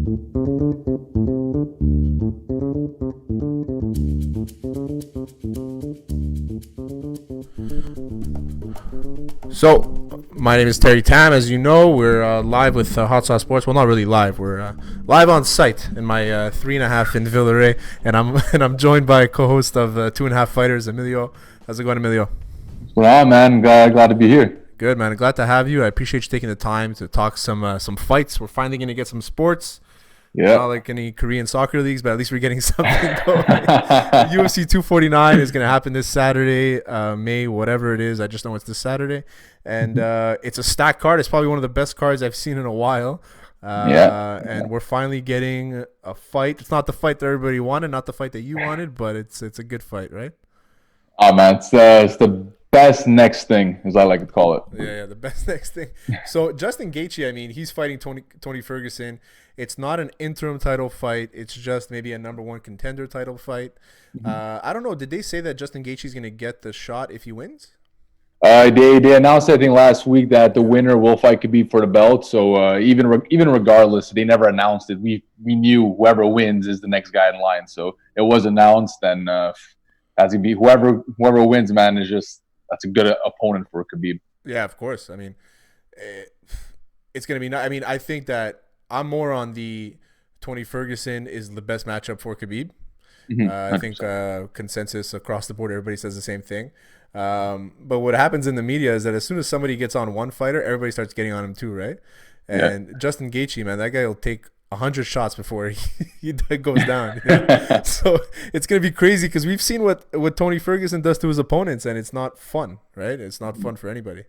So, my name is Terry Tam. As you know, we're live with Hot Sauce Sports. Well, not really live. We're live on site in my 3.5 in Villeray, and I'm joined by co-host of 2.5 Fighters, Emilio. How's it going, Emilio? Well, man, glad to be here. Good, man. Glad to have you. I appreciate you taking the time to talk some fights. We're finally going to get some sports. Yeah. Not like any Korean soccer leagues, but at least we're getting something going. UFC 249 is going to happen this Saturday, May, whatever it is. I just know it's this Saturday. And it's a stacked card. It's probably one of the best cards I've seen in a while. And we're finally getting a fight. It's not the fight that everybody wanted, not the fight that you wanted, but it's a good fight, right? Oh, man, it's the best next thing, as I like to call it. Yeah, the best next thing. So Justin Gaethje, I mean, he's fighting Tony Ferguson. It's not an interim title fight. It's just maybe a number one contender title fight. I don't know. Did they say that Justin Gaethje is going to get the shot if he wins? They announced, I think, last week that the winner will fight Khabib for the belt. So even regardless, they never announced it. We knew whoever wins is the next guy in line. So it was announced, and that's gonna be whoever wins. Man, that's a good opponent for Khabib. Yeah, of course. I mean, it's gonna be. I mean, I think that I'm more on the Tony Ferguson is the best matchup for Khabib. I think consensus across the board, everybody says the same thing. But what happens in the media is that as soon as somebody gets on one fighter, everybody starts getting on him too, right? And Justin Gaethje, man, that guy will take 100 shots before he goes down. So it's gonna be crazy because we've seen what Tony Ferguson does to his opponents, and it's not fun, right? It's not fun for anybody.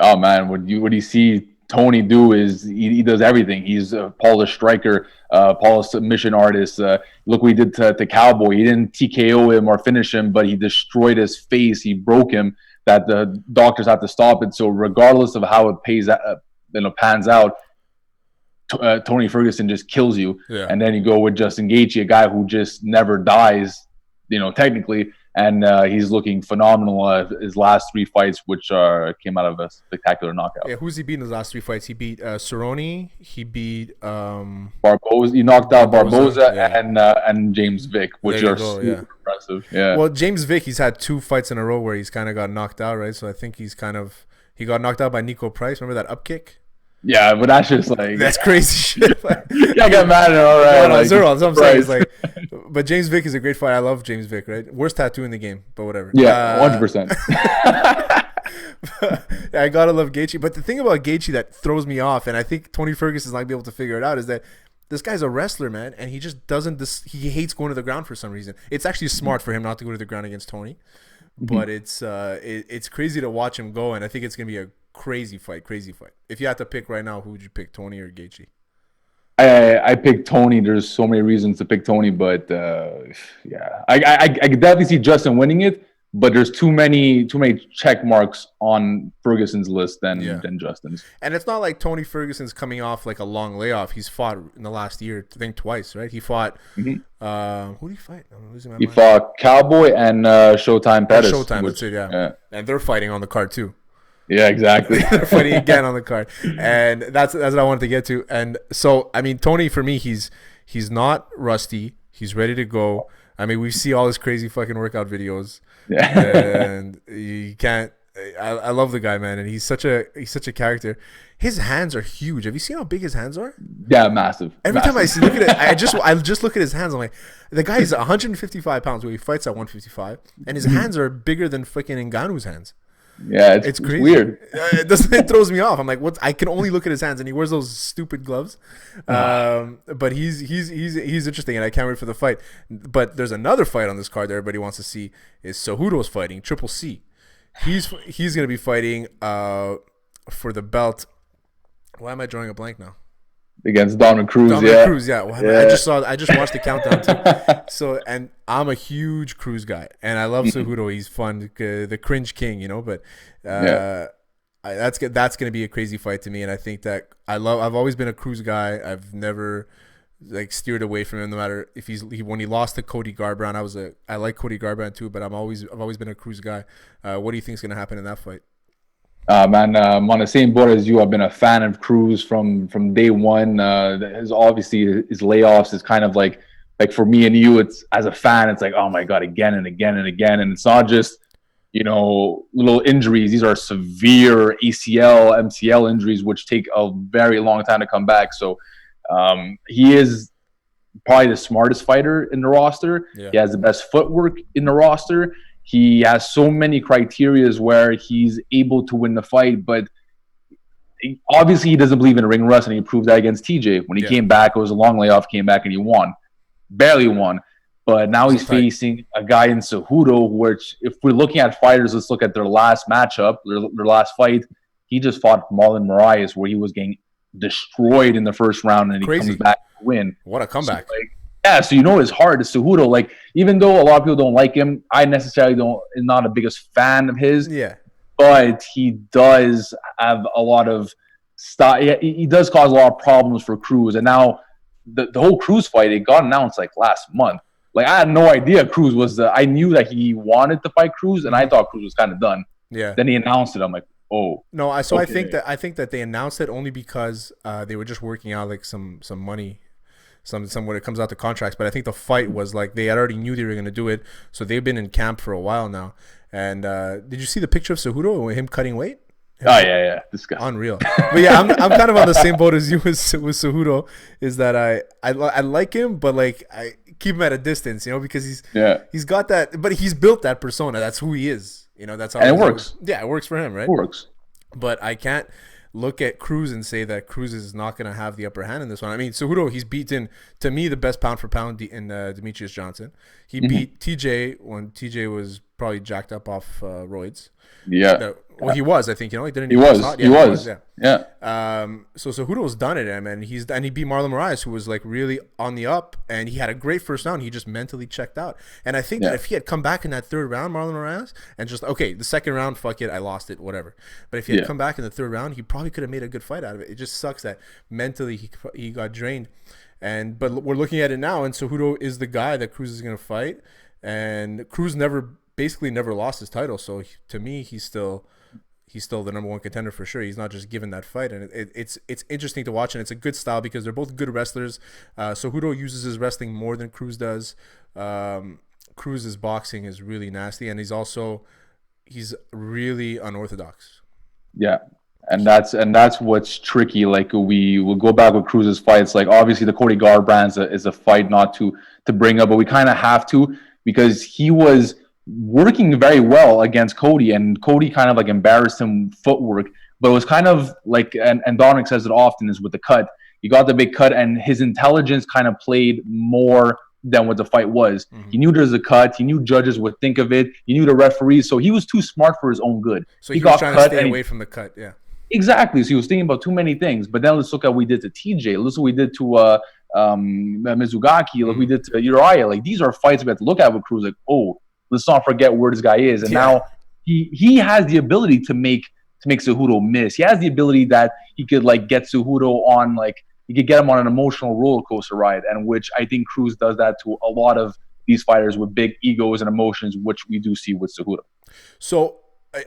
Oh man, what you see Tony do is he does everything. He's a polished striker, polished submission artist. Look what he did to Cowboy. He didn't TKO him or finish him, but he destroyed his face. He broke him. That the doctors have to stop it. So regardless of how it pans out, Tony Ferguson just kills you. Yeah. And then you go with Justin Gaethje, a guy who just never dies, technically. And he's looking phenomenal. His last 3 fights, which came out of a spectacular knockout. Yeah, who's he beat in his last 3 fights? He beat Cerrone. He beat Barboza. He knocked out Barboza and James Vick, which are super impressive. Yeah. Well, James Vick, he's had 2 fights in a row where he's kind of got knocked out, right? So I think he got knocked out by Nico Price. Remember that up kick? Yeah, but that's just like that's crazy shit. I got mad at all right. That's what I'm saying. It's like, but James Vick is a great fight. I love James Vick, right? Worst tattoo in the game, but whatever. Yeah, 100%. I gotta love Gaethje. But the thing about Gaethje that throws me off, and I think Tony Ferguson's not gonna be able to figure it out, is that this guy's a wrestler, man, and he just doesn't. He hates going to the ground for some reason. It's actually smart for him not to go to the ground against Tony, but it's crazy to watch him go, and I think it's gonna be a crazy fight. If you had to pick right now, who would you pick, Tony or Gaethje? I picked Tony. There's so many reasons to pick Tony, but I could definitely see Justin winning it. But there's too many check marks on Ferguson's list than Justin's. And it's not like Tony Ferguson's coming off like a long layoff. He's fought in the last year, I think twice, right? He fought. Who did he fight? I'm losing my mind. Fought Cowboy and Showtime Pettis. That's it, yeah. And they're fighting on the card too. Yeah, exactly. They're fighting again on the card, and that's what I wanted to get to. And so, I mean, Tony, for me, he's not rusty. He's ready to go. I mean, we see all his crazy fucking workout videos, and you can't. I love the guy, man, and he's such a character. His hands are huge. Have you seen how big his hands are? Yeah, massive. Every time I look at it, I just look at his hands. I'm like, the guy is 155 pounds. Where he fights at 155, and his hands are bigger than freaking Ngannou's hands. Yeah, it's crazy. Weird. It throws me off. I'm like, what? I can only look at his hands, and he wears those stupid gloves. But he's interesting, and I can't wait for the fight. But there's another fight on this card that everybody wants to see is Cejudo's fighting Triple C. He's gonna be fighting for the belt. Why am I drawing a blank now? Against Dominic Cruz, Cruz, yeah. Well, I just watched the countdown too. So, and I'm a huge Cruz guy, and I love Cejudo. He's fun, the cringe king, But that's gonna be a crazy fight to me, and I think that I've always been a Cruz guy. I've never steered away from him, no matter if when he lost to Cody Garbrandt. I like Cody Garbrandt too, but I've always been a Cruz guy. What do you think is gonna happen in that fight? Man, I'm on the same boat as you. I've been a fan of Cruz from day one. His obviously his layoffs is kind of like for me and you. It's as a fan, it's like, oh my god, again and again and again. And it's not just little injuries. These are severe ACL, MCL injuries, which take a very long time to come back. So he is probably the smartest fighter in the roster. Yeah. He has the best footwork in the roster. He has so many criterias where he's able to win the fight, but obviously he doesn't believe in ring rust, and he proved that against TJ. When he came back, it was a long layoff, came back and he won. Barely won. But now he's facing a guy in Cejudo, which if we're looking at fighters, let's look at their last matchup, their last fight. He just fought Marlon Moraes, where he was getting destroyed in the first round, and he comes back to win. What a comeback. So it's hard. Cejudo, like, even though a lot of people don't like him, I necessarily am not the biggest fan of his. Yeah. But he does have a lot of style. He does cause a lot of problems for Cruz. And now the whole Cruz fight, it got announced like last month. Like, I had no idea Cruz was I knew that he wanted to fight Cruz, and I thought Cruz was kind of done. Yeah. Then he announced it. I'm like, oh. No, I think that they announced it only because they were just working out like some money. Some when it comes out to contracts, but I think the fight was like they already knew they were going to do it, so they've been in camp for a while now. And did you see the picture of Cejudo with him cutting weight? Oh yeah, this guy unreal. But yeah, I'm kind of on the same boat as you with Cejudo. Is that I like him, but like I keep him at a distance, because he's got that, but he's built that persona. That's who he is. That's how. And it works. Yeah, it works for him, right? It works. But I can't look at Cruz and say that Cruz is not going to have the upper hand in this one. I mean, Cejudo, he's beaten, to me, the best pound for pound in Demetrius Johnson. He beat TJ when TJ was probably jacked up off roids. Yeah. Well, he was, I think, He was. Yeah. So Cejudo's done it, and he beat Marlon Moraes, who was like really on the up, and he had a great first round. He just mentally checked out. And I think that if he had come back in that third round, Marlon Moraes, and just, okay, the second round, fuck it, I lost it, whatever. But if he had come back in the third round, he probably could have made a good fight out of it. It just sucks that mentally he got drained. But we're looking at it now, and Cejudo is the guy that Cruz is going to fight. And Cruz basically never lost his title. So to me, he's still the number one contender for sure. He's not just given that fight, and it's interesting to watch, and it's a good style because they're both good wrestlers. Cejudo uses his wrestling more than Cruz does. Cruz's boxing is really nasty, and he's really unorthodox. Yeah, and that's what's tricky. Like, we will go back with Cruz's fights. Like, obviously the Cody Garbrandt is a fight not to bring up, but we kind of have to, because he was working very well against Cody, and Cody kind of like embarrassed him footwork, but it was kind of like, and Dominic says it often, is with the cut. He got the big cut, and his intelligence kind of played more than what the fight was. Mm-hmm. He knew there's a cut. He knew judges would think of it. He knew the referees, so he was too smart for his own good. So he was trying to stay away from the cut, yeah. Exactly. So he was thinking about too many things. But then let's look at what we did to TJ. Let's look what we did to Mizugaki. Like we did to Uriah. Like, these are fights we have to look at with Cruz. Like, oh, let's not forget where this guy is. And now he has the ability to make Cejudo miss. He has the ability that he could like get Cejudo on, like, he could get him on an emotional roller coaster ride, and which I think Cruz does that to a lot of these fighters with big egos and emotions, which we do see with Cejudo. So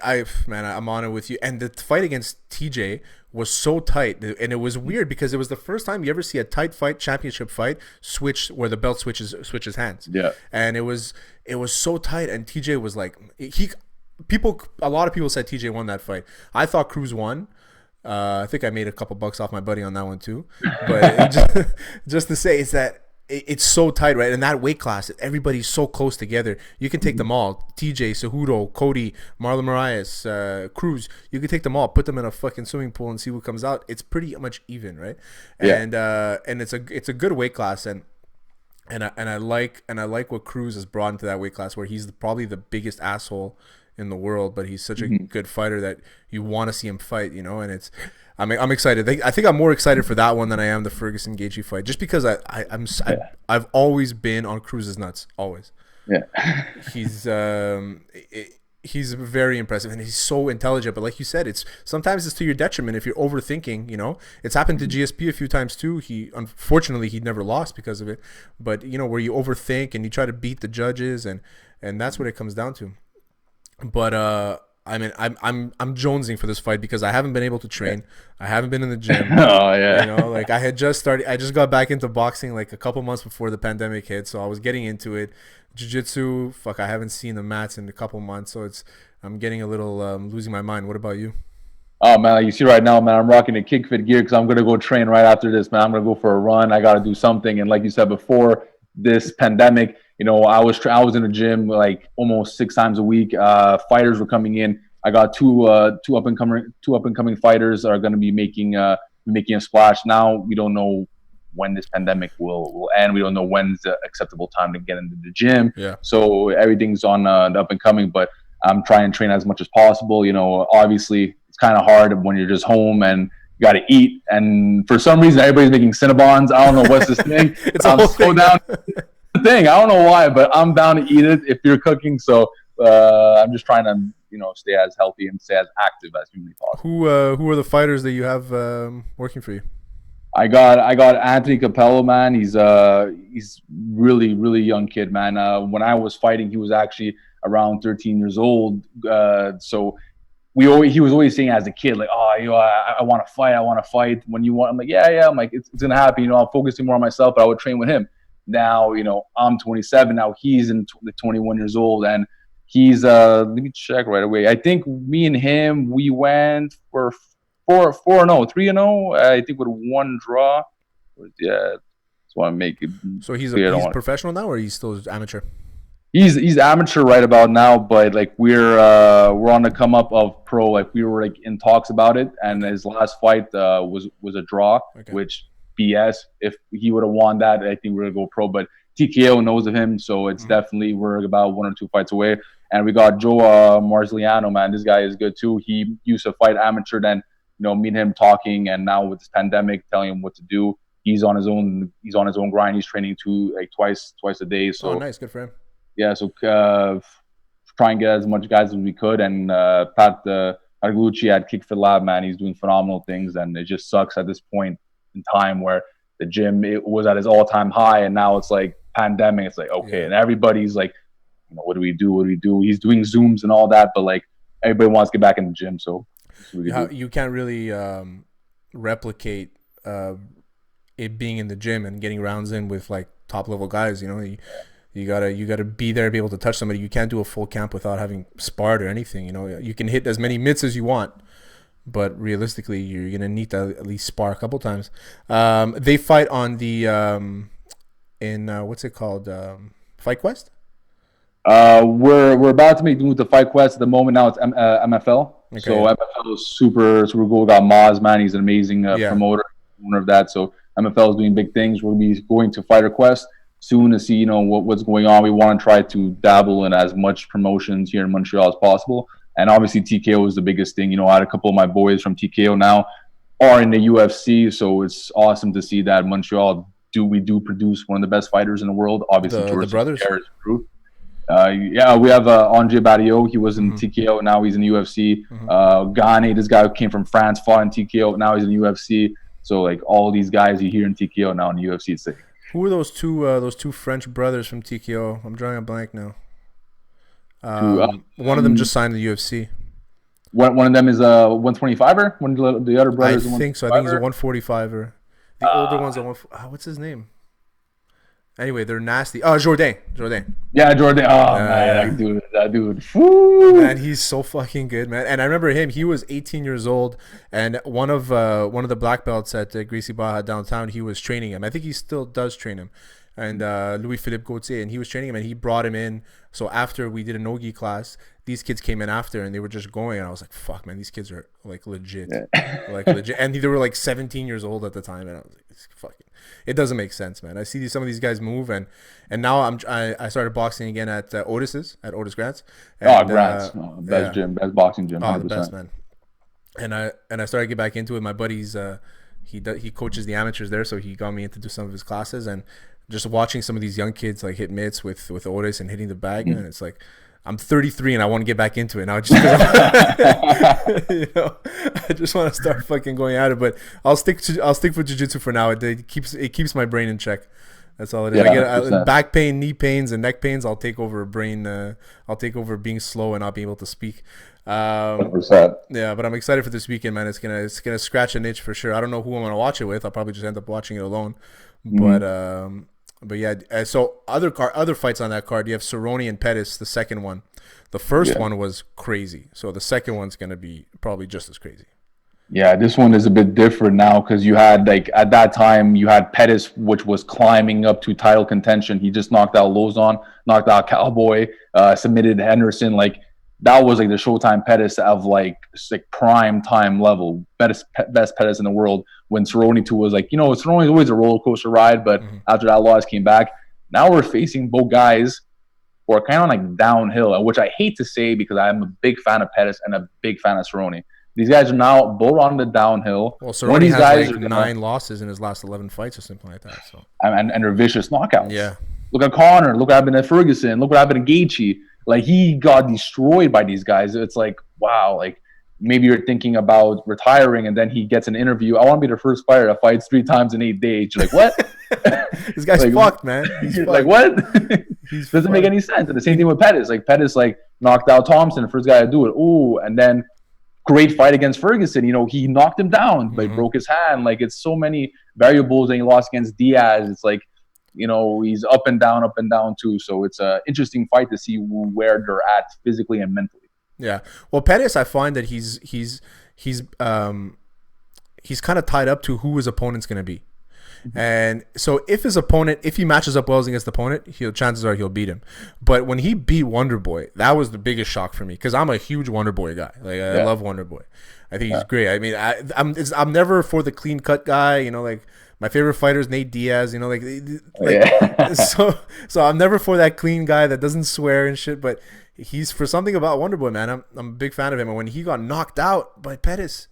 I'm on it with you. And the fight against TJ was so tight, and it was weird because it was the first time you ever see a tight fight, championship fight, where the belt switches hands. Yeah, and it was so tight, and TJ was like, a lot of people said TJ won that fight. I thought Cruz won. I think I made a couple bucks off my buddy on that one too. But just to say, is that it's so tight, right? In that weight class, everybody's so close together. You can take them all. TJ, Cejudo, Cody, Marlon Moraes, Cruz. You can take them all, put them in a fucking swimming pool and see what comes out. It's pretty much even, right? Yeah. And it's a good weight class, and I like what Cruz has brought into that weight class, where he's probably the biggest asshole in the world, but he's such a good fighter that you want to see him fight, and I'm excited. I think I'm more excited for that one than I am the Ferguson Gaethje fight, just because I've always been on Cruz's nuts, always. Yeah. He's very impressive, and he's so intelligent, but like you said, sometimes it's to your detriment if you're overthinking. It's happened to GSP a few times too. Unfortunately he never lost because of it, but where you overthink and you try to beat the judges, and that's what it comes down to. But I mean, I'm jonesing for this fight because I haven't been able to train. I haven't been in the gym. Oh yeah. You know, like I just got back into boxing like a couple months before the pandemic hit, so I was getting into it. Jiu-jitsu, fuck, I haven't seen the mats in a couple months, so I'm getting a little losing my mind. What about you? Oh man, like you see right now, man, I'm rocking the kick fit gear because I'm gonna go train right after this, man. I'm gonna go for a run. I gotta do something, and like you said before this pandemic, you know, I was in the gym like almost 6 times a week. Fighters were coming in. I got two up and coming fighters are gonna be making a splash. Now we don't know when this pandemic will end. We don't know when's the acceptable time to get into the gym. Yeah. So everything's on the up and coming, but I'm trying to train as much as possible. You know, obviously it's kind of hard when you're just home and you got to eat. And for some reason, everybody's making Cinnabons. I don't know what's this thing. It's a whole thing. Down thing. I don't know why, but I'm down to eat it if you're cooking. So I'm just trying to, you know, stay as healthy and stay as active as humanly possible. Who are the fighters that you have working for you? I got Anthony Capello, man. He's really, really young kid, man. When I was fighting, he was actually around 13 years old. So he was always saying as a kid, like, oh, you know, I want to fight. When you want, I'm like, yeah. I'm like, it's gonna happen. You know, I'm focusing more on myself, but I would train with him. Now, you know, I'm 27. Now he's 21 years old, and he's let me check right away. I think me and him, we went for 4-0, 3-0. I think with one draw. Yeah, just want to make it. So he's professional now, or he's still amateur? He's amateur right about now, but like we're on the come up of pro. Like we were like in talks about it, and his last fight was a draw, which BS. If he would have won that, I think we're gonna go pro. But TKO knows of him, so it's definitely we're about 1 or 2 fights away. And we got Joe Marzliano, man. This guy is good too. He used to fight amateur, then you know, me and him talking, and now with this pandemic, telling him what to do. He's on his own grind. He's training twice a day. So nice, good for him. Yeah, so try and get as much guys as we could. And Pat Argucci at Kickfit Lab, man, he's doing phenomenal things. And it just sucks at this point in time where the gym it was at its all-time high, and now it's like pandemic. It's like okay, and everybody's like, you know, what do we do? He's doing Zooms and all that, but like everybody wants to get back in the gym, so. You can't really replicate it being in the gym and getting rounds in with like top level guys. You know, you gotta be there, be able to touch somebody. You can't do a full camp without having sparred or anything. You know, you can hit as many mitts as you want, but realistically, you're gonna need to at least spar a couple times. They fight on the what's it called, Fight Quest. We're about to make the move to Fight Quest. At the moment now, it's MFL. Okay. So MFL is super cool. We got Maz, man. He's an amazing promoter, owner of that. So MFL is doing big things. We'll be going to Fighter Quest soon to see, you know, what's going on. We want to try to dabble in as much promotions here in Montreal as possible. And obviously TKO is the biggest thing. You know, I had a couple of my boys from TKO now are in the UFC. So it's awesome to see that Montreal we do produce one of the best fighters in the world. Obviously, the brothers. We have Andre Barrio. He was in TKO. Now he's in the UFC. Gane, this guy who came from France, fought in TKO. Now he's in the UFC. So like all these guys you hear in TKO now in the UFC. It's like, who are those two French brothers from TKO? I'm drawing a blank now. One of them just signed the UFC. One of them is a 125er. One of the other brothers. I think so. I think he's a 145er. The older one's a what's his name? Anyway, they're nasty. Oh, Jordan. Yeah, Jordan. Oh, man, that dude. Woo. Man, he's so fucking good, man. And I remember him. He was 18 years old, and one of the black belts at Gracie Barra downtown, he was training him. I think he still does train him. And Louis-Philippe Gauthier, and he was training him, and he brought him in. So after we did a no-gi class, these kids came in after, and they were just going, and I was like, fuck, man, these kids are, like, legit. Like, legit. And they were, like, 17 years old at the time, and I was like, fucking, it doesn't make sense, man. I see some of these guys move, and now I started boxing again at Otis Grants. And, Grants. Best gym, best boxing gym, 100%. The best, man. And I started to get back into it. My buddy's, he coaches the amateurs there, so he got me in to do some of his classes, and just watching some of these young kids like hit mitts with Otis and hitting the bag, and it's like, I'm 33 and I want to get back into it now. Just you know, I just want to start fucking going at it. But I'll stick with jiu-jitsu for now. It keeps my brain in check. That's all it is. Yeah, I get 100%. back pain, knee pains, and neck pains. I'll take over brain. I'll take over being slow and not being able to speak. 100%. Yeah, but I'm excited for this weekend, man. It's gonna scratch an itch for sure. I don't know who I'm gonna watch it with. I'll probably just end up watching it alone. But yeah. So other fights on that card, you have Cerrone and Pettis, the second one. The first one was crazy. So the second one's gonna be probably just as crazy. Yeah, this one is a bit different now because you had, like, at that time, you had Pettis, which was climbing up to title contention. He just knocked out Lozon, knocked out Cowboy, submitted Henderson. Like, that was like the Showtime Pettis of like prime time level, best Pettis in the world. When Cerrone 2 was like, Cerrone's always a roller coaster ride, but after that loss came back, now we're facing both guys who are kind of like downhill, which I hate to say because I'm a big fan of Pettis and a big fan of Cerrone. These guys are now both on the downhill. Well, Cerrone has guys like 9 losses in his last 11 fights or something like that. So and they're vicious knockouts. Yeah. Look at Conor. Look what happened at Ferguson. Look what happened to Gaethje. Like, he got destroyed by these guys. It's like, wow, like, maybe you're thinking about retiring and then he gets an interview. I want to be the first fighter that fights 3 times in 8 days. You're like, what? This guy's like, fucked, man. He's fucked. Like, what? Doesn't make any sense. And the same thing with Pettis. Like, Pettis, like, knocked out Thompson, the first guy to do it. Ooh, and then great fight against Ferguson. He knocked him down, like, broke his hand. Like, it's so many variables. And he lost against Diaz. It's like, he's up and down too. So it's an interesting fight to see where they're at physically and mentally. Yeah. Well, Pettis, I find that he's kind of tied up to who his opponent's going to be. And so if he matches up well against the opponent, chances are he'll beat him. But when he beat Wonderboy, that was the biggest shock for me because I'm a huge Wonderboy guy. Like, I love Wonderboy. I think he's great. I mean, I'm never for the clean cut guy. Like, my favorite fighter is Nate Diaz. So I'm never for that clean guy that doesn't swear and shit. But he's for something about Wonderboy, man. I'm a big fan of him. And when he got knocked out by Pettis,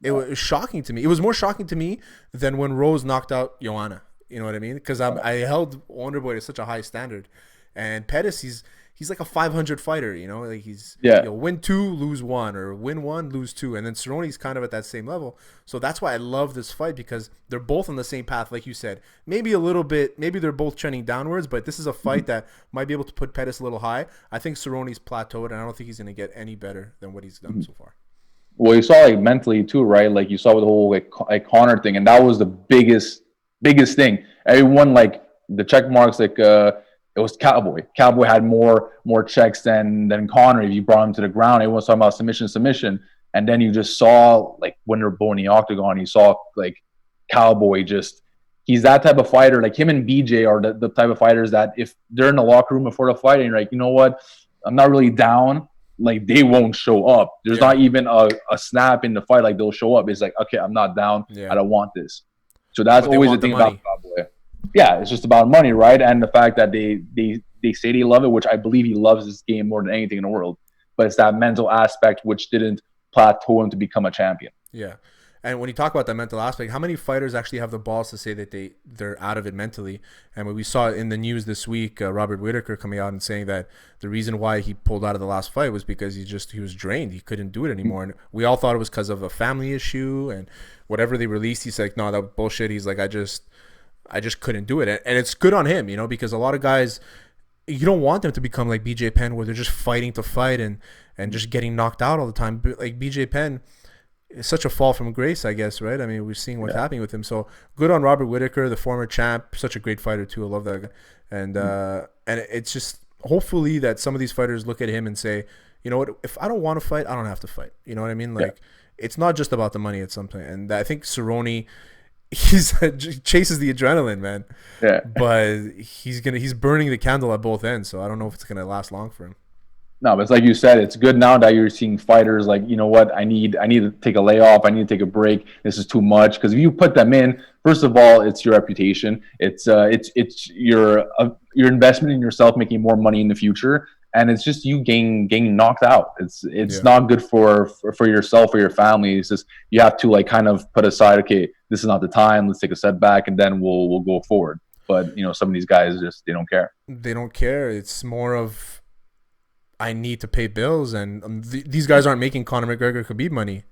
it was shocking to me. It was more shocking to me than when Rose knocked out Joanna. You know what I mean? Because I held Wonderboy to such a high standard, and Pettis, he's like a 500 fighter. Like he's win 2, lose 1, or win 1, lose 2, and then Cerrone's kind of at that same level. So that's why I love this fight because they're both on the same path, like you said. Maybe they're both trending downwards, but this is a fight that might be able to put Pettis a little high. I think Cerrone's plateaued, and I don't think he's going to get any better than what he's done so far. Well, you saw, like, mentally too, right? Like, you saw with the whole like Conor thing, and that was the biggest thing. Everyone, like, the check marks, like, it was Cowboy. Cowboy had more checks than Conor. If you brought him to the ground, everyone was talking about submission, and then you just saw, like, when they're both in the octagon, you saw, like, Cowboy he's that type of fighter. Like, him and BJ are the type of fighters that if they're in the locker room before the fight and you're like, you know what, I'm not really down. Like, they won't show up. There's not even a snap in the fight. Like, they'll show up. It's like, okay, I'm not down. Yeah. I don't want this. So that's always the thing about Cowboy. Yeah, it's just about money, right? And the fact that they say they love it, which I believe he loves this game more than anything in the world. But it's that mental aspect which didn't plateau him to become a champion. Yeah. And when you talk about that mental aspect, how many fighters actually have the balls to say that they're out of it mentally? And when we saw in the news this week, Robert Whittaker coming out and saying that the reason why he pulled out of the last fight was because he was drained. He couldn't do it anymore. And we all thought it was because of a family issue and whatever they released. He's like, no, that was bullshit. He's like, I just couldn't do it. And it's good on him, because a lot of guys, you don't want them to become like BJ Penn where they're just fighting to fight and just getting knocked out all the time. But like BJ Penn, it's such a fall from grace, I guess, right? I mean, we're seeing what's happening with him. So good on Robert Whittaker, the former champ, such a great fighter too. I love that guy. And it's just hopefully that some of these fighters look at him and say, you know what, if I don't want to fight, I don't have to fight. You know what I mean? Like, it's not just about the money at some point. And I think Cerrone, chases the adrenaline, man. Yeah. But he's burning the candle at both ends. So I don't know if it's gonna last long for him. No, but it's like you said, it's good now that you're seeing fighters like, you know what, I need to take a layoff. I need to take a break. This is too much. Because if you put them in, first of all, it's your reputation. It's your investment in yourself, making more money in the future, and it's just you getting knocked out. It's not good for yourself or your family. It's just you have to like kind of put aside, okay, this is not the time. Let's take a setback, and then we'll go forward. But some of these guys they don't care. They don't care. It's more of, I need to pay bills, and these guys aren't making Conor McGregor Khabib money.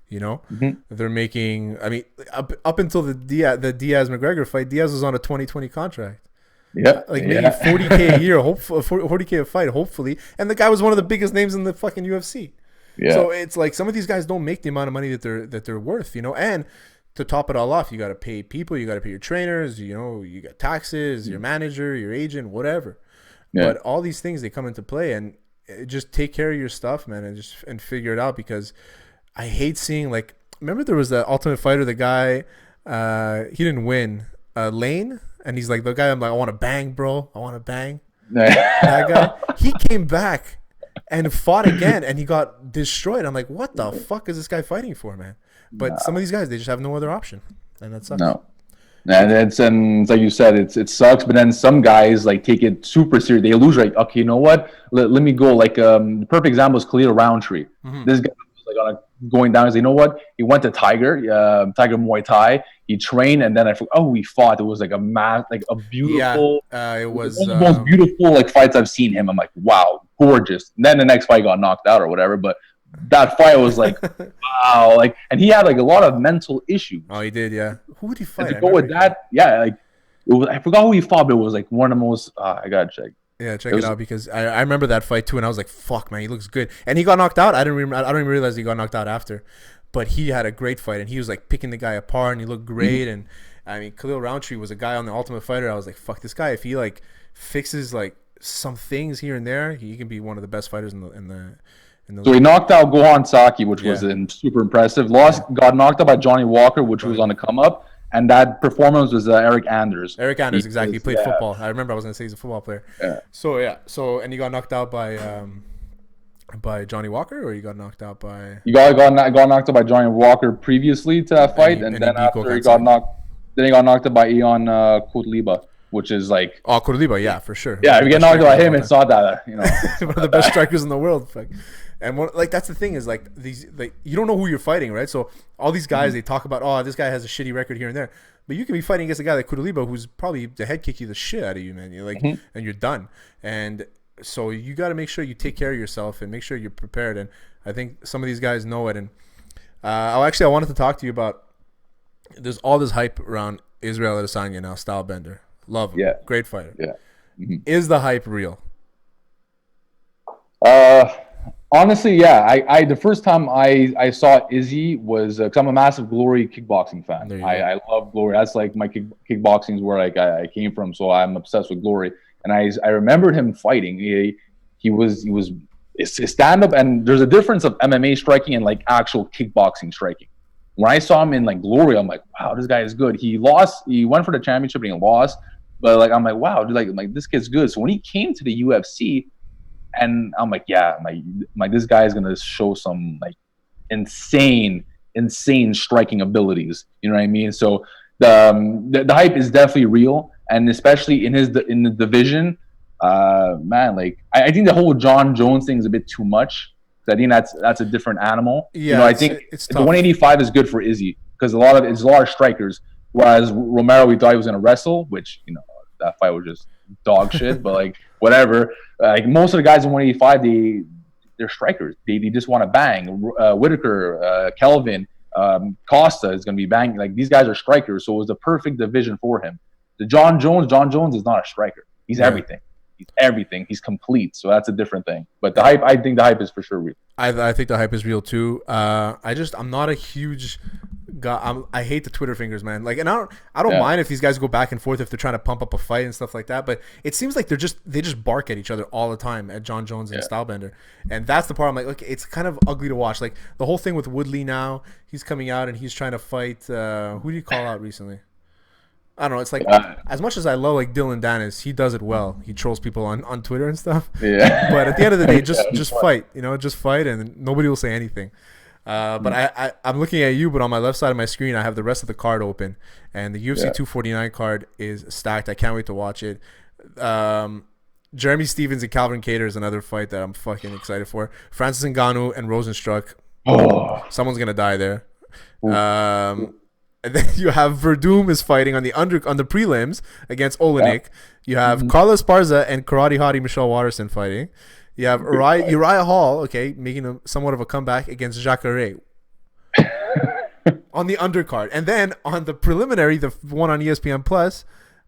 They're making. I mean, up until the Diaz McGregor fight, Diaz was on a 2020 contract. Yeah, like maybe 40K a year, 40K a fight, hopefully. And the guy was one of the biggest names in the fucking UFC. Yeah. So it's like some of these guys don't make the amount of money that they're worth, you know. And to top it all off, you got to pay people, you got to pay your trainers, you know, you got taxes, your manager, your agent, whatever. Yeah. But all these things, they come into play, and just take care of your stuff, man, and figure it out, because I hate seeing, like, remember there was the Ultimate Fighter, the guy, he didn't win, Lane, and he's like, the guy, I'm like, I want to bang, bro, I want to bang. That guy, he came back and fought again, and he got destroyed. I'm like, what the fuck is this guy fighting for, man? But some of these guys, they just have no other option, and that sucks. No. And it's like you said, it sucks. But then some guys like take it super serious. They lose, like, okay, you know what? Let me go. Like the perfect example is Khalil Roundtree. Mm-hmm. This guy was like going down. He's like, you know what? He went to Tiger Muay Thai. He trained, and then I forgot. Oh, we fought. It was like a beautiful. Yeah, it was one of the most beautiful like fights I've seen him. I'm like, wow, gorgeous. And then the next fight got knocked out or whatever, but. That fight was like, wow, like, and he had like a lot of mental issues. Oh, he did, yeah. Who would he fight? And to go with that, yeah, like, I forgot who he fought, but it was like one of the most. I gotta check. Yeah, check it out, because I remember that fight too, and I was like, fuck, man, he looks good. And he got knocked out. I don't even realize he got knocked out after, but he had a great fight, and he was like picking the guy apart, and he looked great. And I mean, Khalil Roundtree was a guy on the Ultimate Fighter. I was like, fuck, this guy, if he like fixes like some things here and there, he can be one of the best fighters in the. So he knocked out Gohan Saki, which was super impressive. Got knocked out by Johnny Walker, which was on the come up, and that performance was Eric Anders. Exactly. He played football. I remember I was gonna say he's a football player. Yeah. So and he got knocked out by Johnny Walker, or he got knocked out by. He got knocked out by Johnny Walker previously to that fight, and then after he got knocked out by Ion Kutliba. Which is like Kutliba, yeah, for sure. Yeah, if you get knocked out by him, it's not that, you know. One of the best strikers in the world. And that's the thing is, like, these, like, you don't know who you're fighting, right? So all these guys, they talk about, oh, this guy has a shitty record here and there, but you can be fighting against a guy like Kutliba, who's probably the head kick you the shit out of you, man. You're like, and you're done. And so you got to make sure you take care of yourself and make sure you're prepared. And I think some of these guys know it. And I wanted to talk to you about. There's all this hype around Israel Adesanya now, Stylebender. Love him. Yeah. Great fighter. Yeah. Mm-hmm. Is the hype real? Honestly, yeah. I the first time I saw Izzy was because I'm a massive Glory kickboxing fan. I love Glory. That's like my kickboxing is where like I came from, so I'm obsessed with Glory. And I remembered him fighting. He was stand up, and there's a difference of MMA striking and like actual kickboxing striking. When I saw him in like Glory, I'm like, wow, this guy is good. He lost. He went for the championship and he lost. But like, I'm like, wow, dude, like this kid's good. So when he came to the UFC, and I'm like, yeah, like this guy is gonna show some like insane striking abilities. You know what I mean? So the hype is definitely real, and especially in the division, man. Like I think the whole John Jones thing is a bit too much. I think that's a different animal. Yeah, you know, I think the 185 is good for Izzy because it's a lot of strikers. Whereas Romero, we thought he was gonna wrestle, which, you know, that fight was just dog shit. But like whatever, like most of the guys in 185, they're strikers. They just want to bang. Whitaker, Kelvin, Costa is gonna be banging. Like these guys are strikers, so it was the perfect division for him. John Jones is not a striker. He's everything. He's everything. He's complete. So that's a different thing. But I think the hype is for sure real. I think the hype is real too. I'm not a huge guy. I hate the Twitter fingers, man. Like, and I don't mind if these guys go back and forth if they're trying to pump up a fight and stuff like that. But it seems like they just bark at each other all the time at John Jones and Stylebender, and that's the part I'm like, okay, it's kind of ugly to watch. Like the whole thing with Woodley now, he's coming out and he's trying to fight. Who did you call out recently? I don't know. It's like as much as I love like Dylan Dennis, he does it well. He trolls people on Twitter and stuff. Yeah. But at the end of the day, just fight. You know, just fight, and nobody will say anything. But I'm looking at you, but on my left side of my screen, I have the rest of the card open, and the UFC 249 card is stacked. I can't wait to watch it. Jeremy Stevens and Calvin Kattar is another fight that I'm fucking excited for. Francis Ngannou and Rosenstruck. Oh, someone's gonna die there. And then you have Verdum is fighting on the prelims against Olenek. You have Carlos Esparza and Karate Hottie Michelle Watterson fighting. You have Uriah Hall, making somewhat of a comeback against Jacare on the undercard. And then on the preliminary, the one on ESPN Plus,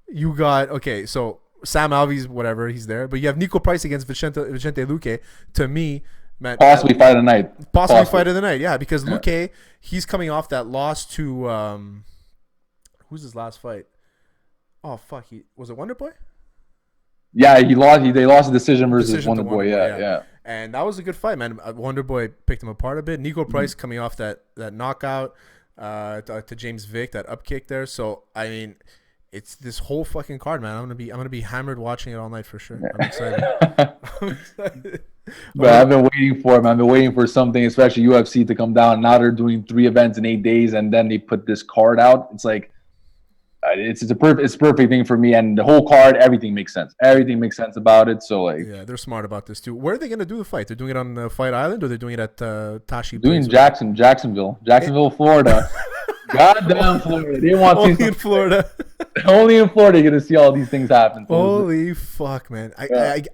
you got so Sam Alvey's whatever, he's there. But you have Nico Price against Vicente Luque. To me, man, possibly fight of the night. Possibly fight of the night, yeah. Because Luque, he's coming off that loss to who's his last fight? Oh fuck, was it Wonder Boy? Yeah, he lost. They lost a decision versus Wonder Boy. Yeah. And that was a good fight, man. Wonder Boy picked him apart a bit. Nico Price coming off that knockout to James Vick, that up kick there. So I mean, it's this whole fucking card, man. I'm gonna be hammered watching it all night for sure. I'm excited. But I've been waiting for him. I've been waiting for something, especially UFC, to come down. Now they're doing 3 events in 8 days, and then they put this card out. It's like it's a perfect thing for me, and the whole card, everything makes sense. Everything makes sense about it. So like, yeah, they're smart about this too. Where are they gonna do the fight? They're doing it on Fight Island, or they're doing it at Tashi? Doing Jacksonville, Florida. Goddamn Florida! They want only in Florida. Only in Florida, you're gonna see all these things happen. So holy fuck, man!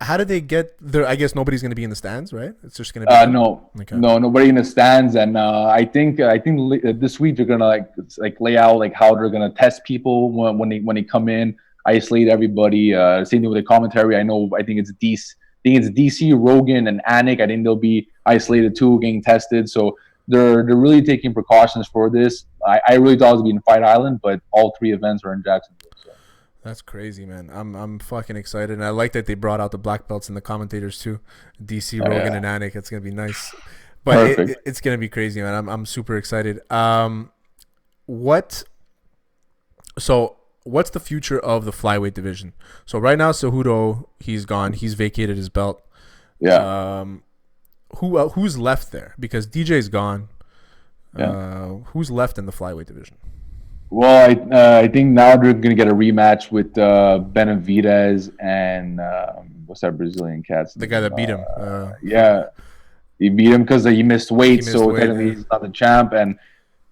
How did they get there? I guess nobody's gonna be in the stands, right? It's just gonna be no, nobody in the stands. And I think this week they're gonna like lay out like how they're gonna test people when they come in, isolate everybody. Same thing with the commentary. I think it's DC, Rogan, and Anik. I think they'll be isolated too, getting tested. So they're really taking precautions for this. I really thought it was going to be in Fight Island, but all 3 events are in Jacksonville. So. That's crazy, man. I'm fucking excited, and I like that they brought out the black belts and the commentators too. DC, Rogan, and Anik. It's gonna be nice, but it's gonna be crazy, man. I'm super excited. What's the future of the flyweight division? So right now, Cejudo, he's gone. He's vacated his belt. Yeah. Who's left there? Because DJ's gone. Yeah. Who's left in the flyweight division? Well, I think now they're going to get a rematch with Benavidez and what's that Brazilian cat's name? The guy that beat him. Yeah, he beat him because he missed weight, technically he's not the champ. And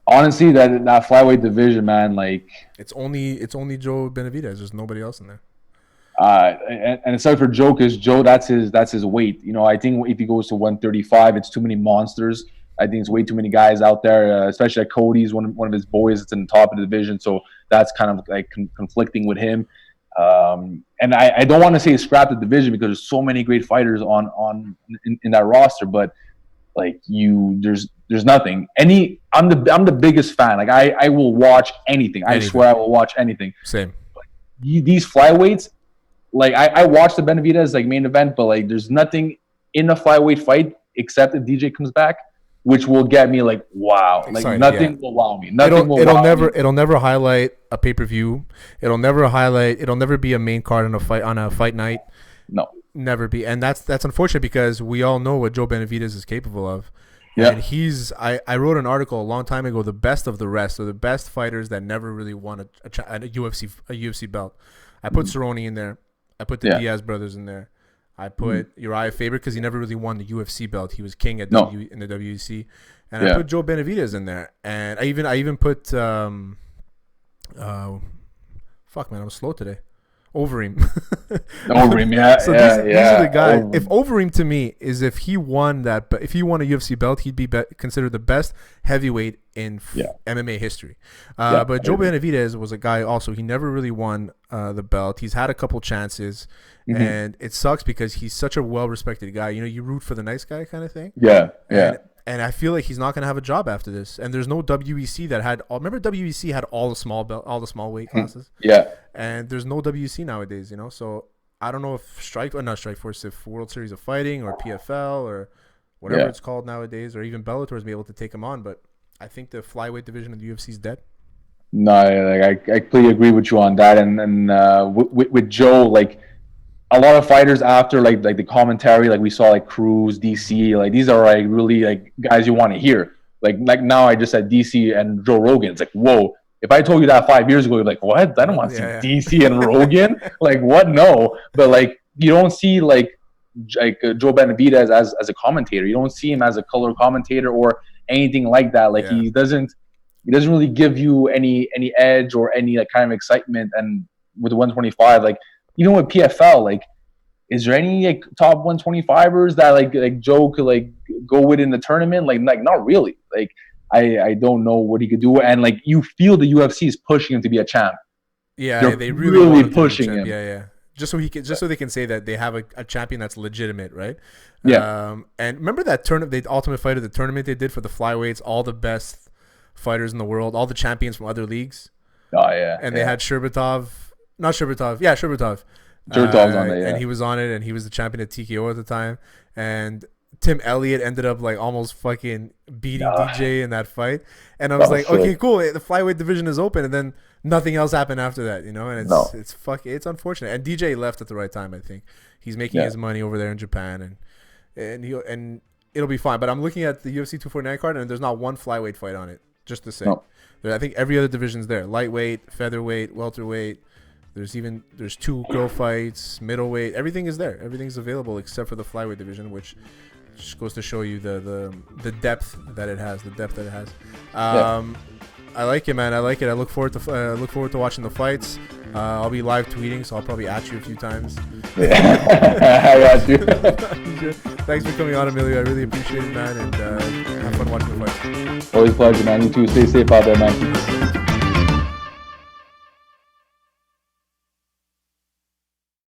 honestly, that flyweight division, man, like it's only Joe Benavidez. There's nobody else in there. And aside for Joe, because Joe, that's his weight. You know, I think if he goes to 135, it's too many monsters. I think it's way too many guys out there, especially like Cody's one of his boys that's in the top of the division. So that's kind of like conflicting with him. And I don't want to say scrap the division because there's so many great fighters in that roster, but like there's nothing. I'm the biggest fan. Like I will watch anything. I swear I will watch anything. Same. Like, these flyweights, like I watched the Benavidez like main event, but like there's nothing in a flyweight fight except if DJ comes back, which will get me like wow. Like nothing will wow me. It'll never highlight a pay-per-view. It'll never be a main card on a fight night. No. Never be. And that's unfortunate because we all know what Joe Benavidez is capable of. Yeah. And I wrote an article a long time ago, the best of the rest, or the best fighters that never really won a UFC belt. I put Cerrone in there. I put the Diaz brothers in there. I put Uriah Faber because he never really won the UFC belt. He was king in the WEC. And I put Joe Benavidez in there. And I even put fuck man, I'm slow today. Overeem. Overeem, yeah. So these are the guys. If Overeem to me is if he won a UFC belt, he'd be considered the best heavyweight in MMA history. But Joe Benavidez was a guy also. He never really won the belt. He's had a couple chances, and it sucks because he's such a well-respected guy. You know, you root for the nice guy kind of thing. Yeah. And I feel like he's not going to have a job after this. And there's no WEC that had. Remember, WEC had all the small weight classes. Yeah. And there's no WEC nowadays, you know. So I don't know if Strikeforce, if World Series of Fighting or PFL or whatever it's called nowadays, or even Bellator is be able to take him on. But I think the flyweight division of the UFC is dead. No, I completely agree with you on that. And with Joe, like, a lot of fighters after like the commentary, like we saw like Cruz, DC, like these are like really like guys you want to hear. Like now I just said DC and Joe Rogan. It's like, whoa. If I told you that 5 years ago, you're like, what? I don't want to see DC and Rogan. Like, what? No. But like you don't see like Joe Benavidez as a commentator. You don't see him as a color commentator or anything like that. Like he doesn't really give you any edge or any like kind of excitement. And with the 125, like even with PFL, like, is there any like top 125ers that like Joe could like go with in the tournament? Like not really. Like I don't know what he could do. And like you feel the UFC is pushing him to be a champ. Yeah, they really pushing him. Yeah. just so they can say that they have a champion that's legitimate, right? Yeah. And remember that tournament, the Ultimate Fighter, the tournament they did for the flyweights, all the best fighters in the world, all the champions from other leagues. Oh yeah. And they had Sherbatov's on there, yeah. And he was on it, and he was the champion at TKO at the time. And Tim Elliott ended up like almost fucking beating DJ in that fight. And I was like, okay, cool. The flyweight division is open, and then nothing else happened after that, you know. And it's unfortunate. And DJ left at the right time. I think he's making his money over there in Japan, and it'll be fine. But I'm looking at the UFC 249 card, and there's not one flyweight fight on it. Just to say, I think every other division's there: lightweight, featherweight, welterweight. There's 2 girl fights, middleweight. Everything is there. Everything's available except for the flyweight division, which just goes to show you the depth that it has. I like it, man. I like it. I look forward to watching the fights. I'll be live tweeting, so I'll probably at you a few times. I got you. Thanks for coming on, Emilio. I really appreciate it, man, and have fun watching the fights. Always a pleasure, man. You too. Stay safe out there, man.